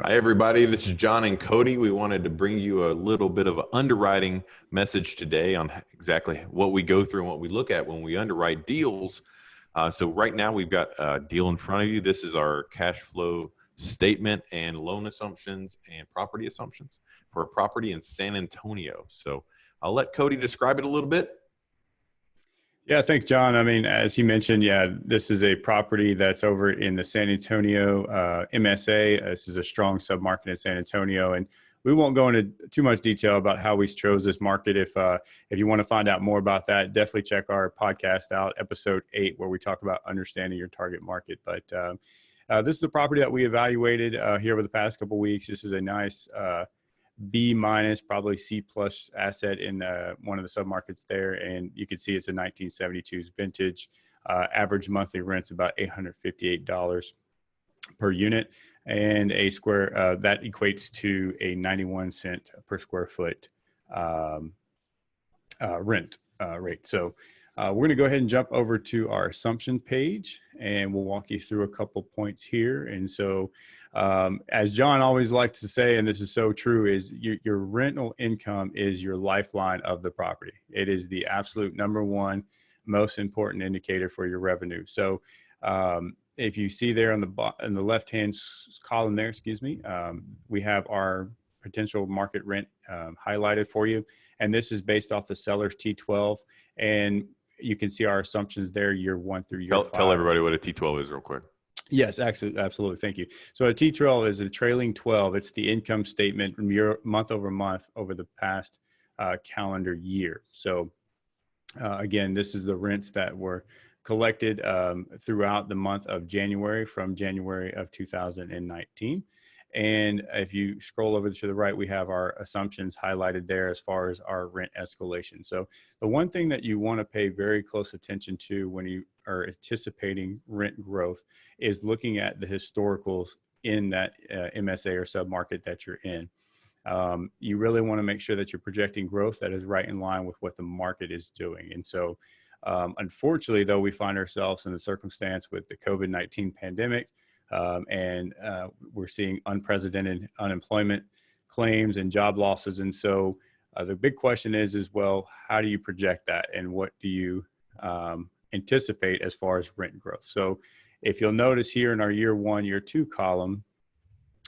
Hi, everybody. This is John and Cody. We wanted to bring you a little bit of an underwriting message today on exactly what we go through and what we look at when we underwrite deals. So right now we've got a deal in front of you. This is our cash flow statement and loan assumptions and property assumptions for a property in San Antonio. So I'll let Cody describe it a little bit. Yeah, thanks, John. I mean, as he mentioned, this is a property that's over in the San Antonio MSA. This is a strong submarket in San Antonio, and we won't go into too much detail about how we chose this market. If you want to find out more about that, definitely check our podcast out, episode 8, where we talk about understanding your target market. But this is a property that we evaluated here over the past couple of weeks. This is a nice B minus, probably C plus asset in one of the submarkets there. And you can see it's a 1972's vintage. Average monthly rent's about $858 per unit. And a square, that equates to a 91 cent per square foot rent rate. So we're going to go ahead and jump over to our assumption page, and we'll walk you through a couple points here. And so as John always likes to say, and this is so true, is your rental income is your lifeline of the property. It is the absolute number one most important indicator for your revenue. So if you see there on the left-hand column there, we have our potential market rent highlighted for you. And this is based off the seller's T12. And you can see our assumptions there, year 1 through year 5. Tell everybody what a T12 is real quick. Yes, absolutely. Thank you. So a T12 is a trailing 12. It's the income statement from month over month over the past calendar year. So again, this is the rents that were collected throughout the month of January, from January of 2019. And if you scroll over to the right, we have our assumptions highlighted there as far as our rent escalation. So the one thing that you want to pay very close attention to when you are anticipating rent growth is looking at the historicals in that MSA or submarket that you're in. You really want to make sure that you're projecting growth that is right in line with what the market is doing. And so unfortunately, though, we find ourselves in the circumstance with the COVID-19 pandemic, and we're seeing unprecedented unemployment claims and job losses. And so the big question is, well, how do you project that? And what do you anticipate as far as rent growth? So if you'll notice here in our year 1, year 2 column,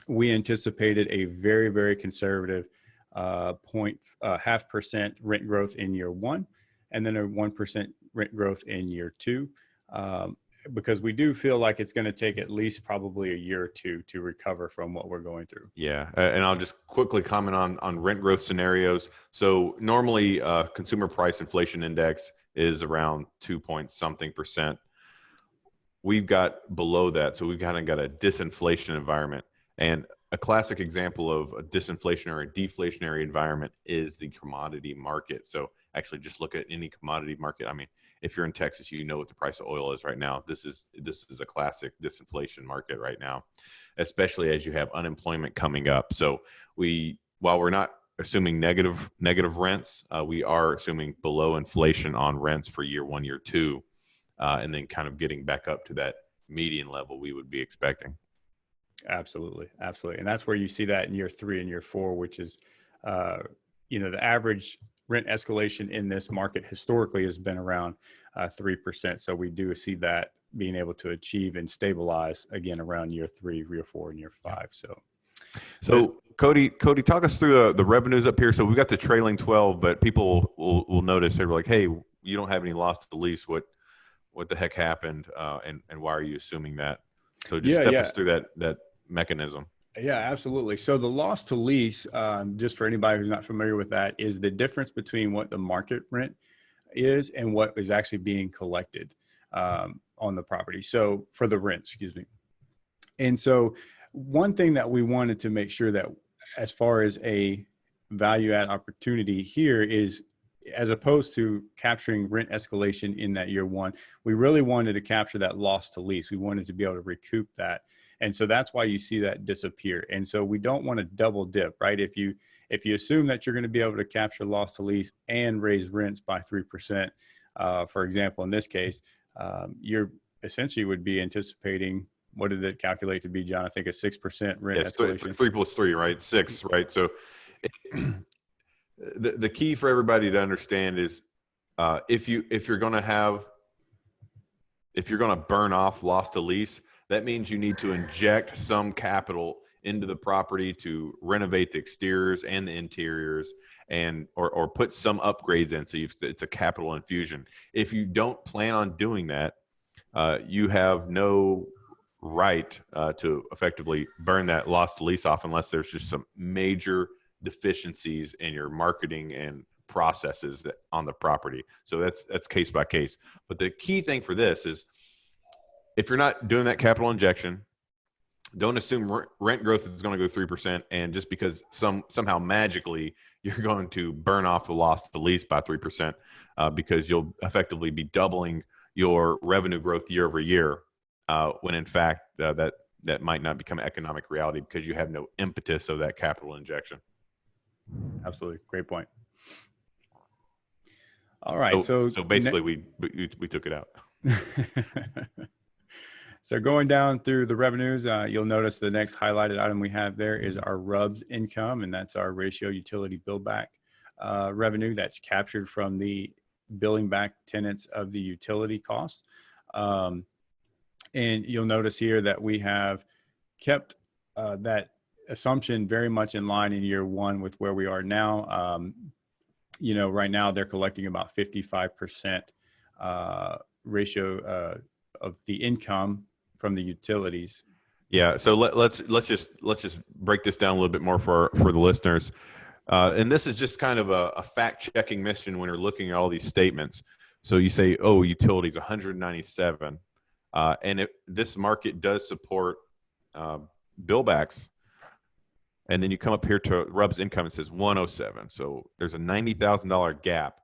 we anticipated a very, very conservative 0.5% rent growth in year 1, and then a 1% rent growth in year 2. Because we do feel like it's going to take at least probably a year or two to recover from what we're going through. Yeah, and I'll just quickly comment on rent growth scenarios. So normally consumer price inflation index is around 2-point-something%. We've got below that, so we've kind of got a disinflation environment. And a classic example of a disinflationary or deflationary environment is the commodity market. So actually just look at any commodity market. I mean, if you're in Texas, you know what the price of oil is right now. This is a classic disinflation market right now, especially as you have unemployment coming up. So while we're not assuming negative rents, we are assuming below inflation on rents for year 1, year 2, and then kind of getting back up to that median level we would be expecting. Absolutely. And that's where you see that in year 3 and year 4, which is, the average rent escalation in this market historically has been around 3%. So we do see that being able to achieve and stabilize again around year 3, year 4, and year 5. So Cody, talk us through the revenues up here. So we've got the trailing 12, but people will notice they're like, hey, you don't have any loss to lease. What the heck happened? And why are you assuming that? So just step us through that mechanism. Yeah, absolutely. So the loss to lease, just for anybody who's not familiar with that, is the difference between what the market rent is and what is actually being collected on the property. So for the rent, And so one thing that we wanted to make sure that as far as a value add opportunity here is, as opposed to capturing rent escalation in that year 1, we really wanted to capture that loss to lease. We wanted to be able to recoup that. And so that's why you see that disappear. And so we don't want to double dip, right? If you assume that you're going to be able to capture loss to lease and raise rents by 3%, for example, in this case, you're essentially would be anticipating what did it calculate to be, John? I think a 6% rent Yes, escalation. 3 + 3, right? 6, right? So the key for everybody to understand is if you're going to burn off loss to lease, that means you need to inject some capital into the property to renovate the exteriors and the interiors, and or put some upgrades in. So it's a capital infusion. If you don't plan on doing that, you have no right to effectively burn that loss to lease off unless there's just some major deficiencies in your marketing and processes on the property. So that's case by case. But the key thing for this is, if you're not doing that capital injection, don't assume rent growth is going to go 3%, and just because somehow magically you're going to burn off the loss to lease by 3%, because you'll effectively be doubling your revenue growth year over year, when in fact that might not become economic reality because you have no impetus of that capital injection. Absolutely. Great point. All right. So basically we took it out. So going down through the revenues, you'll notice the next highlighted item we have there is our RUBS income, and that's our ratio utility bill back revenue that's captured from the billing back tenants of the utility costs. And you'll notice here that we have kept that assumption very much in line in year one with where we are now. Right now they're collecting about 55% ratio of the income from the utilities. Yeah. So let's just break this down a little bit more for the listeners. And this is just kind of a fact checking mission when you're looking at all these statements. So you say, oh, utilities 197, and this market does support bill backs. And then you come up here to RUBS income, it says 107. So there's a $90,000 gap.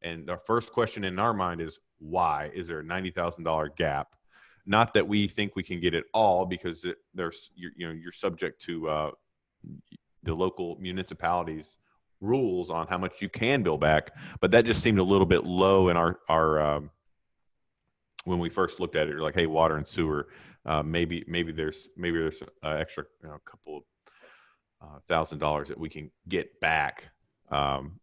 And our first question in our mind is, why is there a $90,000 gap? Not that we think we can get it all, because you're subject to the local municipalities' rules on how much you can bill back. But that just seemed a little bit low in our when we first looked at it. You're like, hey, water and sewer, maybe there's extra couple of $1,000 that we can get back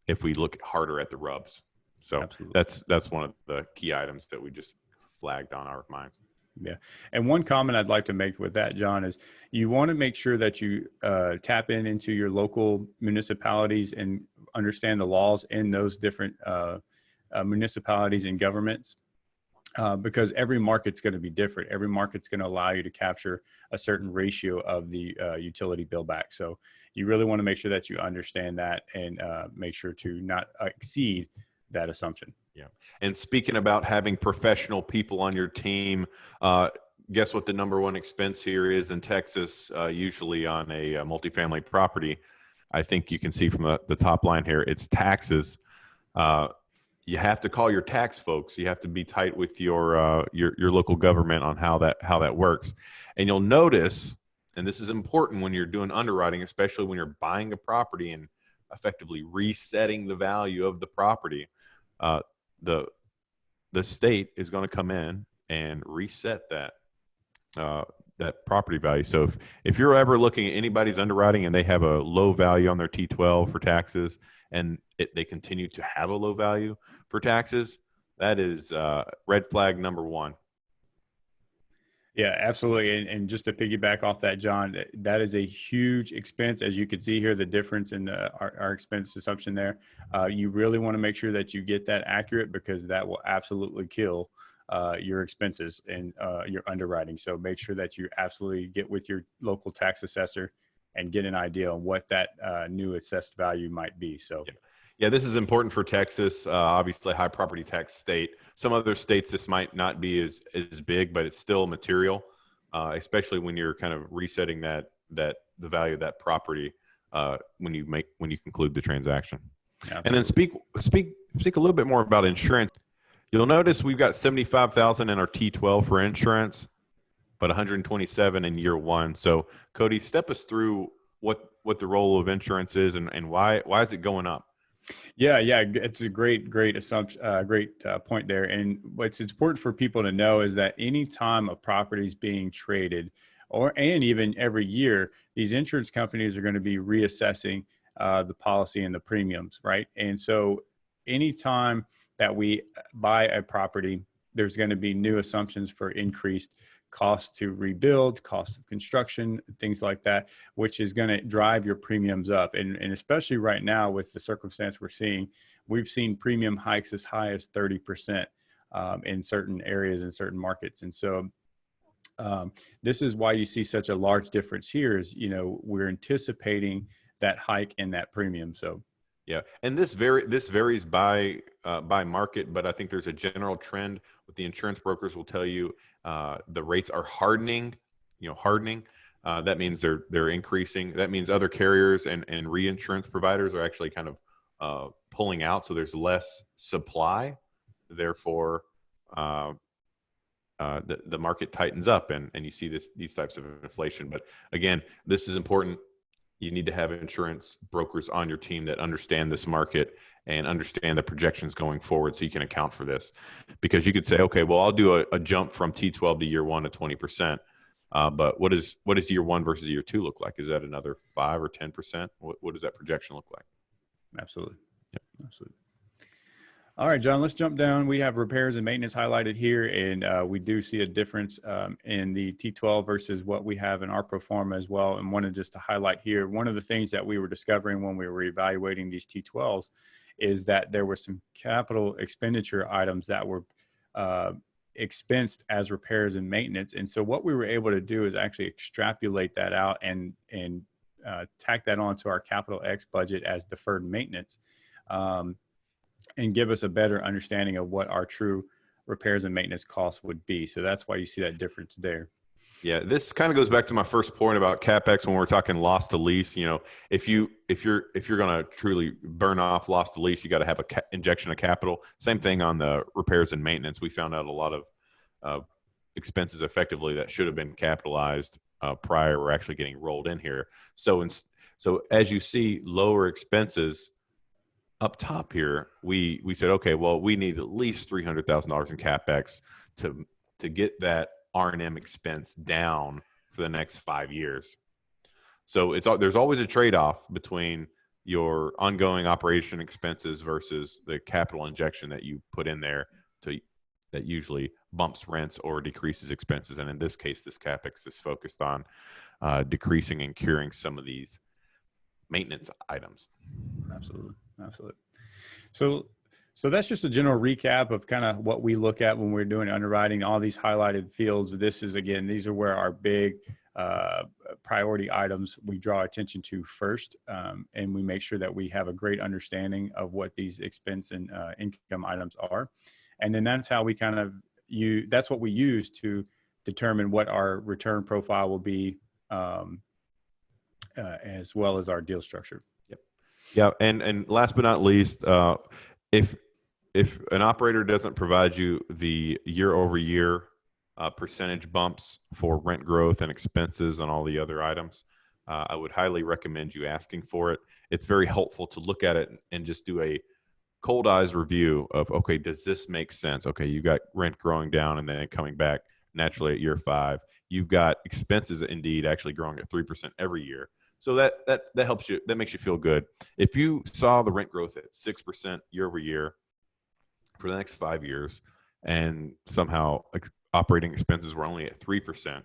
if we look harder at the RUBS. So absolutely. That's one of the key items that we just flagged on our minds. Yeah. And one comment I'd like to make with that, John, is you want to make sure that you tap into your local municipalities and understand the laws in those different municipalities and governments, because every market's going to be different. Every market's going to allow you to capture a certain ratio of the utility bill back. So you really want to make sure that you understand that and make sure to not exceed that assumption. Yeah. And speaking about having professional people on your team, guess what the number one expense here is in Texas, usually on a multifamily property? I think you can see from the top line here, it's taxes. You have to call your tax folks. You have to be tight with your local government on how that works. And you'll notice, and this is important when you're doing underwriting, especially when you're buying a property and effectively resetting the value of the property, the state is going to come in and reset that property value. So if you're ever looking at anybody's underwriting and they have a low value on their T12 for taxes, and they continue to have a low value for taxes, that is red flag number one. Yeah, absolutely. And just to piggyback off that, John, that is a huge expense. As you can see here, the difference in our expense assumption there. You really want to make sure that you get that accurate, because that will absolutely kill your expenses and your underwriting. So make sure that you absolutely get with your local tax assessor and get an idea on what that new assessed value might be. So. Yeah, this is important for Texas. Obviously, high property tax state. Some other states, this might not be as big, but it's still material, especially when you're kind of resetting the value of that property when you conclude the transaction. Absolutely. And then speak a little bit more about insurance. You'll notice we've got $75,000 in our T12 for insurance, but $127,000 in year one. So, Cody, step us through what the role of insurance is and why is it going up? Yeah, yeah, it's a great assumption, great point there. And what's important for people to know is that anytime a property is being traded, and even every year, these insurance companies are going to be reassessing the policy and the premiums, right? And so, anytime that we buy a property, there's going to be new assumptions for increased costs to rebuild, costs of construction, things like that, which is going to drive your premiums up. And especially right now with the circumstance we're seeing, we've seen premium hikes as high as 30% in certain areas and certain markets. And so this is why you see such a large difference here is, we're anticipating that hike in that premium. So yeah, and this varies by market, but I think there's a general trend. What the insurance brokers will tell you, the rates are hardening. Hardening. That means they're increasing. That means other carriers and reinsurance providers are actually kind of pulling out. So there's less supply. Therefore, the market tightens up, and you see these types of inflation. But again, this is important. You need to have insurance brokers on your team that understand this market and understand the projections going forward so you can account for this. Because you could say, okay, well, I'll do a jump from T12 to year one to 20%. But what does year one versus year two look like? Is that another 5 or 10%? What does that projection look like? Absolutely. Yep. Absolutely. All right, John, let's jump down. We have repairs and maintenance highlighted here, and we do see a difference in the T12 versus what we have in our pro forma as well. And wanted just to highlight here, one of the things that we were discovering when we were evaluating these T12s is that there were some capital expenditure items that were expensed as repairs and maintenance. And so what we were able to do is actually extrapolate that out and tack that onto our capital X budget as deferred maintenance. And give us a better understanding of what our true repairs and maintenance costs would be. So that's why you see that difference there. Yeah, this kind of goes back to my first point about CapEx when we're talking loss to lease. If you're going to truly burn off loss to lease, you got to have a injection of capital. Same thing on the repairs and maintenance. We found out a lot of expenses effectively that should have been capitalized prior were actually getting rolled in here. So as you see lower expenses up top here, we said, okay, well, we need at least $300,000 in CapEx to get that R&M expense down for the next 5 years. So there's always a trade-off between your ongoing operation expenses versus the capital injection that you put in there that usually bumps rents or decreases expenses. And in this case, this CapEx is focused on decreasing and curing some of these maintenance items. Absolutely. So that's just a general recap of kind of what we look at when we're doing underwriting. All these highlighted fields. These are where our big priority items we draw attention to first, and we make sure that we have a great understanding of what these expense and income items are, and then that's how we that's what we use to determine what our return profile will be, as well as our deal structure. Yeah, and last but not least, if an operator doesn't provide you the year-over-year percentage bumps for rent growth and expenses and all the other items, I would highly recommend you asking for it. It's very helpful to look at it and just do a cold eyes review of, okay, does this make sense? Okay, you got rent growing down and then coming back naturally at year 5. You've got expenses indeed actually growing at 3% every year. So that helps you. That makes you feel good. If you saw the rent growth at 6% year over year for the next 5 years, and somehow operating expenses were only at 3%,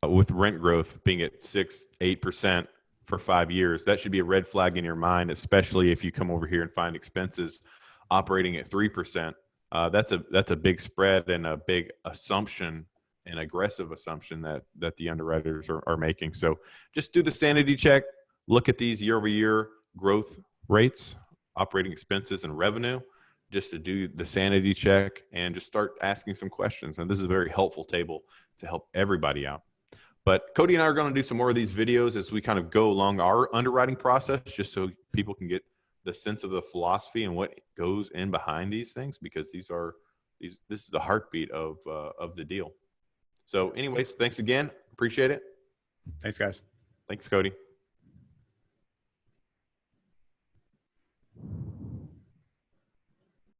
with rent growth being at 6-8% for 5 years, that should be a red flag in your mind. Especially if you come over here and find expenses operating at 3%. That's a big spread and a big assumption. An aggressive assumption that the underwriters are making. So just do the sanity check, look at these year-over-year growth rates, operating expenses, and revenue, just to do the sanity check and just start asking some questions. And this is a very helpful table to help everybody out. But Cody and I are going to do some more of these videos as we kind of go along our underwriting process, just so people can get the sense of the philosophy and what goes in behind these things, because this is the heartbeat of the deal. So anyways, thanks again. Appreciate it. Thanks, guys. Thanks, Cody.